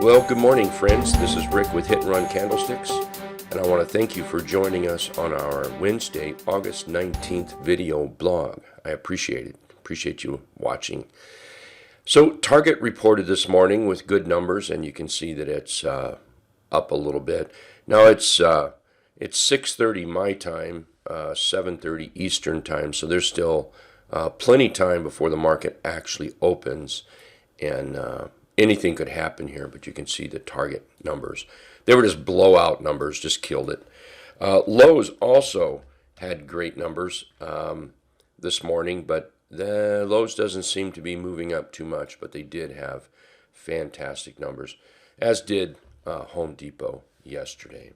Well, good morning, friends. This is Rick with Hit and Run Candlesticks, and I want to thank you for joining us on our Wednesday, August 19th video blog. I appreciate it. Appreciate you watching. So, Target reported this morning with good numbers, and you can see that it's up a little bit. Now it's 6:30 my time, 7:30 Eastern time, so there's still plenty time before the market actually opens, and anything could happen here, but you can see the Target numbers. They were just blowout numbers, just killed it. Lowe's also had great numbers this morning, but the Lowe's doesn't seem to be moving up too much, but they did have fantastic numbers, as did Home Depot yesterday.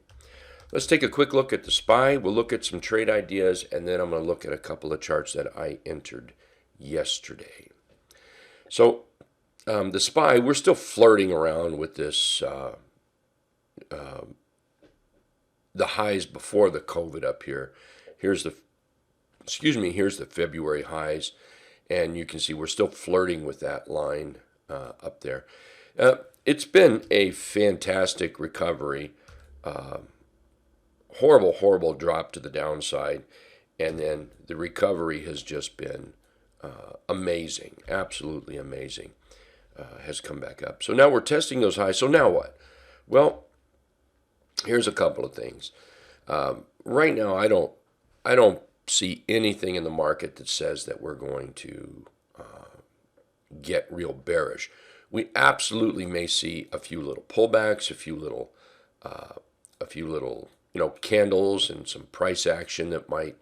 Let's take a quick look at the SPY. We'll look at some trade ideas, and then I'm going to look at a couple of charts that I entered yesterday. So the SPY, we're still flirting around with this, the highs before the COVID up here. Here's the February highs, and you can see we're still flirting with that line up there. It's been a fantastic recovery. Horrible drop to the downside, and then the recovery has just been amazing, absolutely amazing. Has come back up. So now we're testing those highs. So now what? Well, here's a couple of things. Right now, I don't see anything in the market that says that we're going to get real bearish. We absolutely may see a few little pullbacks, a few little candles and some price action that might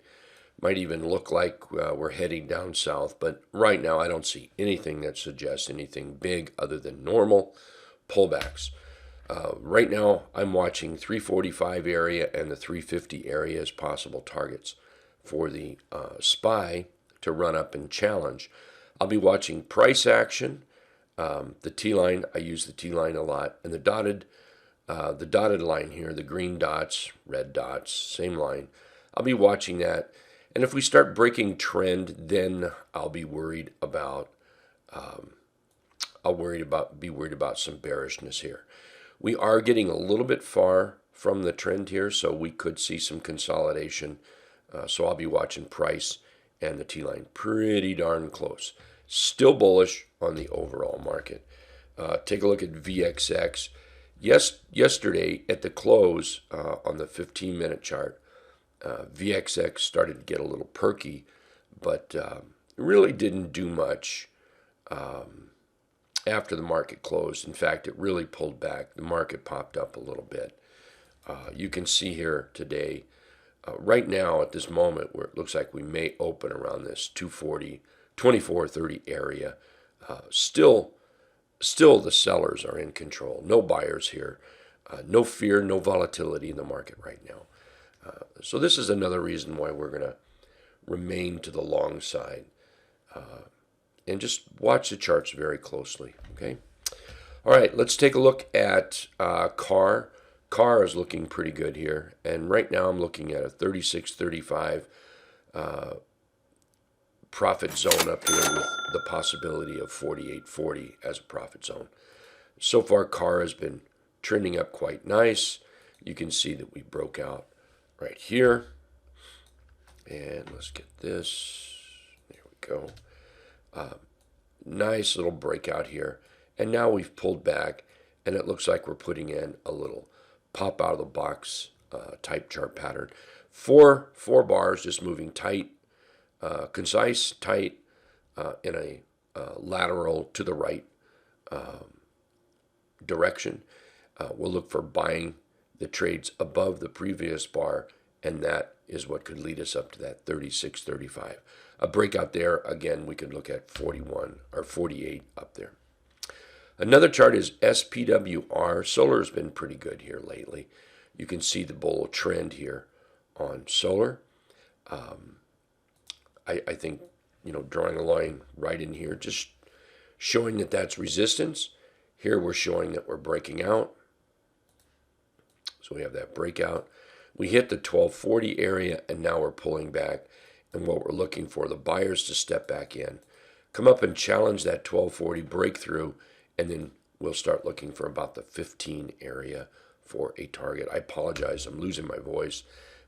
even look like we're heading down south. But right now, I don't see anything that suggests anything big other than normal pullbacks. Right now, I'm watching 345 area and the 350 area as possible targets for the SPY to run up and challenge. I'll be watching price action, the T-line. I use the T-line a lot, and the dotted line here, the green dots, red dots, same line. I'll be watching that. And if we start breaking trend, then I'll be worried about some bearishness here. We are getting a little bit far from the trend here, so we could see some consolidation. So I'll be watching price and the T-line pretty darn close. Still bullish on the overall market. Take a look at VXX. Yesterday at the close on the 15-minute chart, VXX started to get a little perky, but really didn't do much after the market closed. In fact, it really pulled back. The market popped up a little bit. You can see here today, right now at this moment, where it looks like we may open around this 2430 area. Still the sellers are in control. No buyers here. No fear, no volatility in the market right now. So this is another reason why we're going to remain to the long side and just watch the charts very closely, okay? All right, let's take a look at CAR. CAR is looking pretty good here, and right now I'm looking at a 36.35 profit zone up here with the possibility of 48.40 as a profit zone. So far, CAR has been trending up quite nice. You can see that we broke out right here, and let's get this. There we go. Nice little breakout here, and now we've pulled back, and it looks like we're putting in a little pop out of the box type chart pattern. Four bars just moving tight, concise, tight, in a lateral to the right direction. We'll look for buying the trades above the previous bar, and that is what could lead us up to that 36.35. A breakout there, again, we could look at 41 or 48 up there. Another chart is SPWR. Solar has been pretty good here lately. You can see the bull trend here on solar. I think, drawing a line right in here, just showing that that's resistance. Here we're showing that we're breaking out. So we have that breakout. We hit the 1240 area, and now we're pulling back. And what we're looking for, the buyers to step back in, come up and challenge that 1240 breakthrough, and then we'll start looking for about the 15 area for a target. I apologize, I'm losing my voice.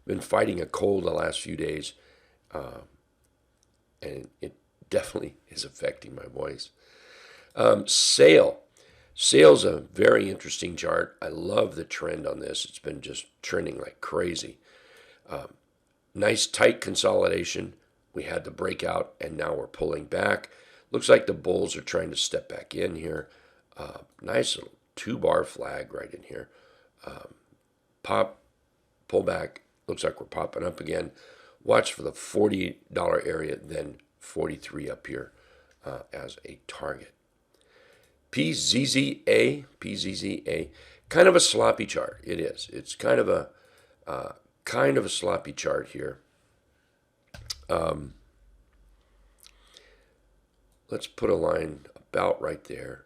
Been fighting a cold the last few days, and it definitely is affecting my voice. Sale's a very interesting chart. I love the trend on this. It's been just trending like crazy. Nice tight consolidation. We had the breakout, and now we're pulling back. Looks like the bulls are trying to step back in here. Nice little 2-bar flag right in here. Pop, pull back. Looks like we're popping up again. Watch for the $40 area, then 43 up here as a target. PZZA, kind of a sloppy chart. It is. It's kind of a sloppy chart here. Let's put a line about right there,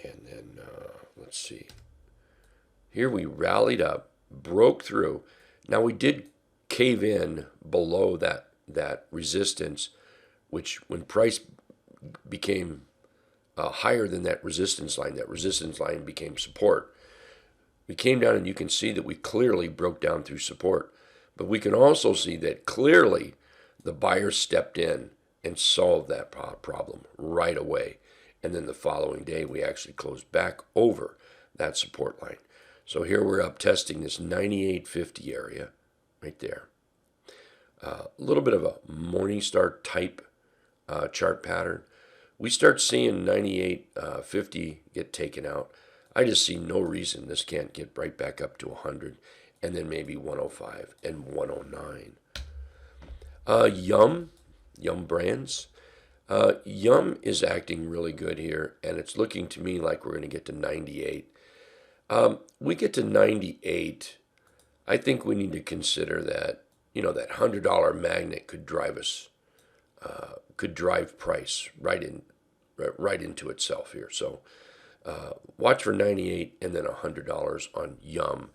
and then let's see. Here we rallied up, broke through. Now we did cave in below that resistance, which when price became higher than that resistance line became support. We came down, and you can see that we clearly broke down through support. But we can also see that clearly the buyer stepped in and solved that problem right away. And then the following day, we actually closed back over that support line. So here we're up testing this 98.50 area right there. A little bit of a Morningstar type chart pattern. We start seeing 98.50 get taken out. I just see no reason this can't get right back up to 100, and then maybe 105 and 109. Yum Brands. Yum is acting really good here, and it's looking to me like we're going to get to 98. We get to 98, I think we need to consider that, that $100 magnet could drive us, could drive price right into itself here. So watch for 98 and then $100 on Yum.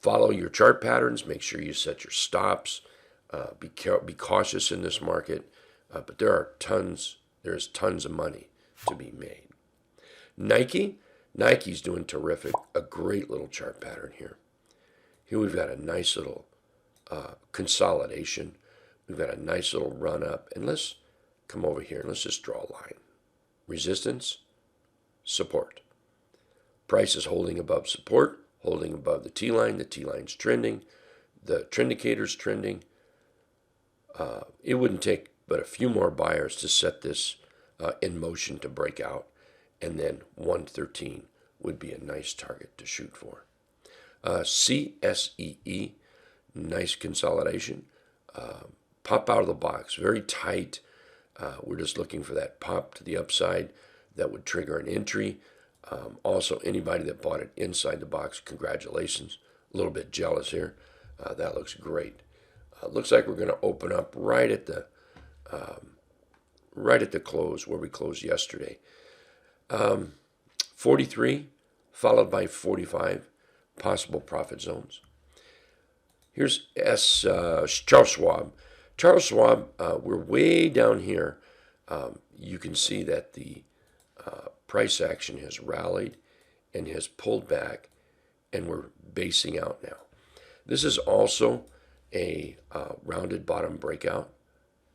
Follow your chart patterns. Make sure you set your stops. Be cautious in this market, but there's tons of money to be made. Nike's doing terrific. A great little chart pattern here. Here we've got a nice little consolidation. We've got a nice little run up, and let's come over here and let's just draw a line. Resistance, support. Price is holding above support, holding above the T-line. The T-line's trending. The trend indicator's trending. It wouldn't take but a few more buyers to set this in motion to break out, and then 113 would be a nice target to shoot for. CSEE, nice consolidation. Pop out of the box, very tight. We're just looking for that pop to the upside that would trigger an entry. Also, anybody that bought it inside the box, congratulations. A little bit jealous here. That looks great. Looks like we're going to open up right at the close where we closed yesterday. 43 followed by 45 possible profit zones. Here's Charles Schwab. Charles Schwab, we're way down here. You can see that the price action has rallied and has pulled back, and we're basing out now. This is also a rounded bottom breakout.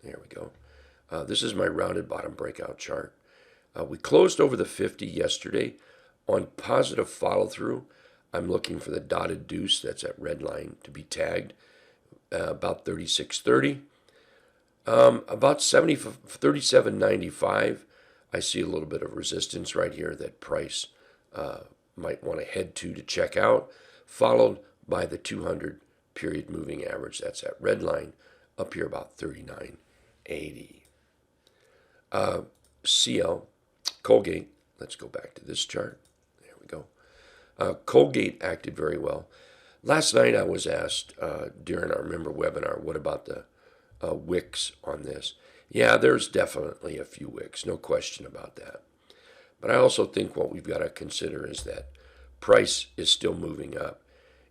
There we go. This is my rounded bottom breakout chart. We closed over the 50 yesterday. On positive follow-through, I'm looking for the dotted deuce, that's that red line, to be tagged about 36.30. About 37.95, I see a little bit of resistance right here that price might want to head to check out, followed by the 200 period moving average. That's that red line up here about 39.80. CL, Colgate, let's go back to this chart. There we go. Colgate acted very well. Last night I was asked during our member webinar, what about the wicks on this? Yeah, there's definitely a few wicks, no question about that. But I also think what we've got to consider is that price is still moving up.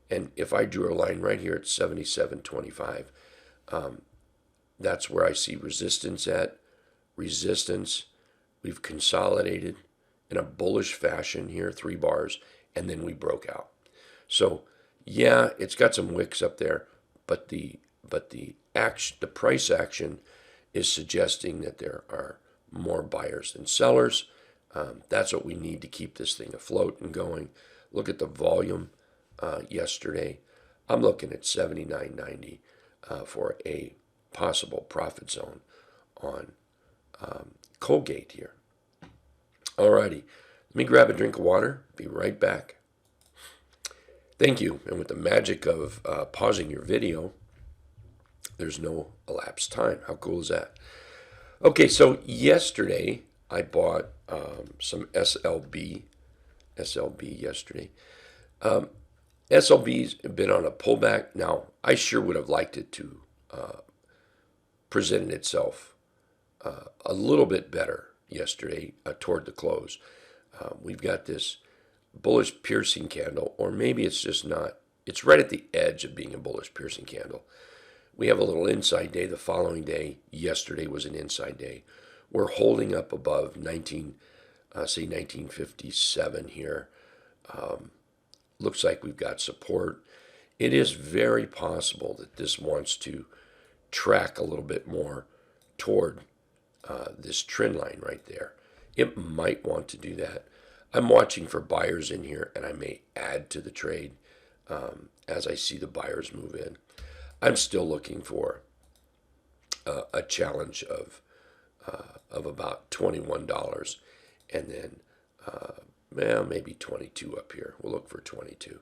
And if I drew a line right here at 77.25, that's where I see resistance at. Resistance, we've consolidated, in a bullish fashion here, 3 bars, and then we broke out. So yeah, it's got some wicks up there, but the price action is suggesting that there are more buyers than sellers. That's what we need to keep this thing afloat and going. Look at the volume yesterday. I'm looking at 79.90 for a possible profit zone on Colgate here. Alrighty, let me grab a drink of water. Be right back. Thank you. And with the magic of pausing your video, there's no elapsed time. How cool is that? Okay, so yesterday I bought some SLB yesterday. SLB's been on a pullback. Now, I sure would have liked it to present itself a little bit better yesterday toward the close. We've got this bullish piercing candle, or maybe it's just not. It's right at the edge of being a bullish piercing candle. We have a little inside day the following day. Yesterday was an inside day. We're holding up above 1957 here. Looks like we've got support. It is very possible that this wants to track a little bit more toward this trend line right there. It might want to do that. I'm watching for buyers in here, and I may add to the trade as I see the buyers move in. I'm still looking for a challenge of about $21, and then maybe 22 up here. We'll look for 22.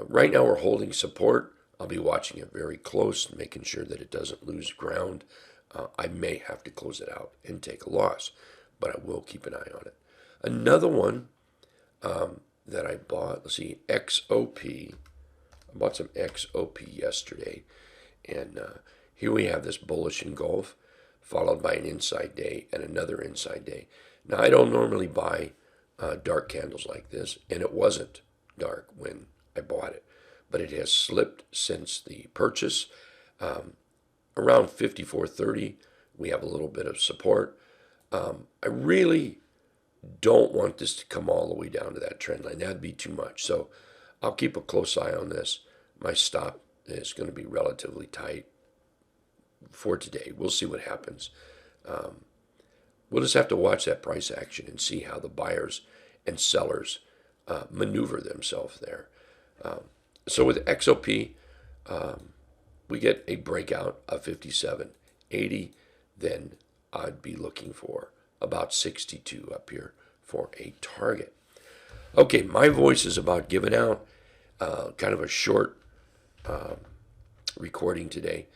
Right now we're holding support. I'll be watching it very close and making sure that it doesn't lose ground. I may have to close it out and take a loss, but I will keep an eye on it. Another one that I bought, let's see, XOP. I bought some XOP yesterday, and here we have this bullish engulf, followed by an inside day and another inside day. Now, I don't normally buy dark candles like this, and it wasn't dark when I bought it, but it has slipped since the purchase. Around 54.30, we have a little bit of support. I really don't want this to come all the way down to that trend line. That'd be too much. So I'll keep a close eye on this. My stop is going to be relatively tight for today. We'll see what happens. We'll just have to watch that price action and see how the buyers and sellers maneuver themselves there. So with XOP, we get a breakout of 57.80. Then I'd be looking for about 62 up here for a target. Okay, my voice is about giving out. Kind of a short recording today.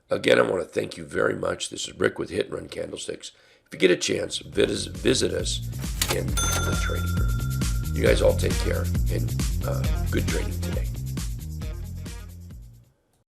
Again, I want to thank you very much. This is Rick with Hit and Run Candlesticks. If you get a chance, visit us in the trading room. You guys all take care, and good trading today.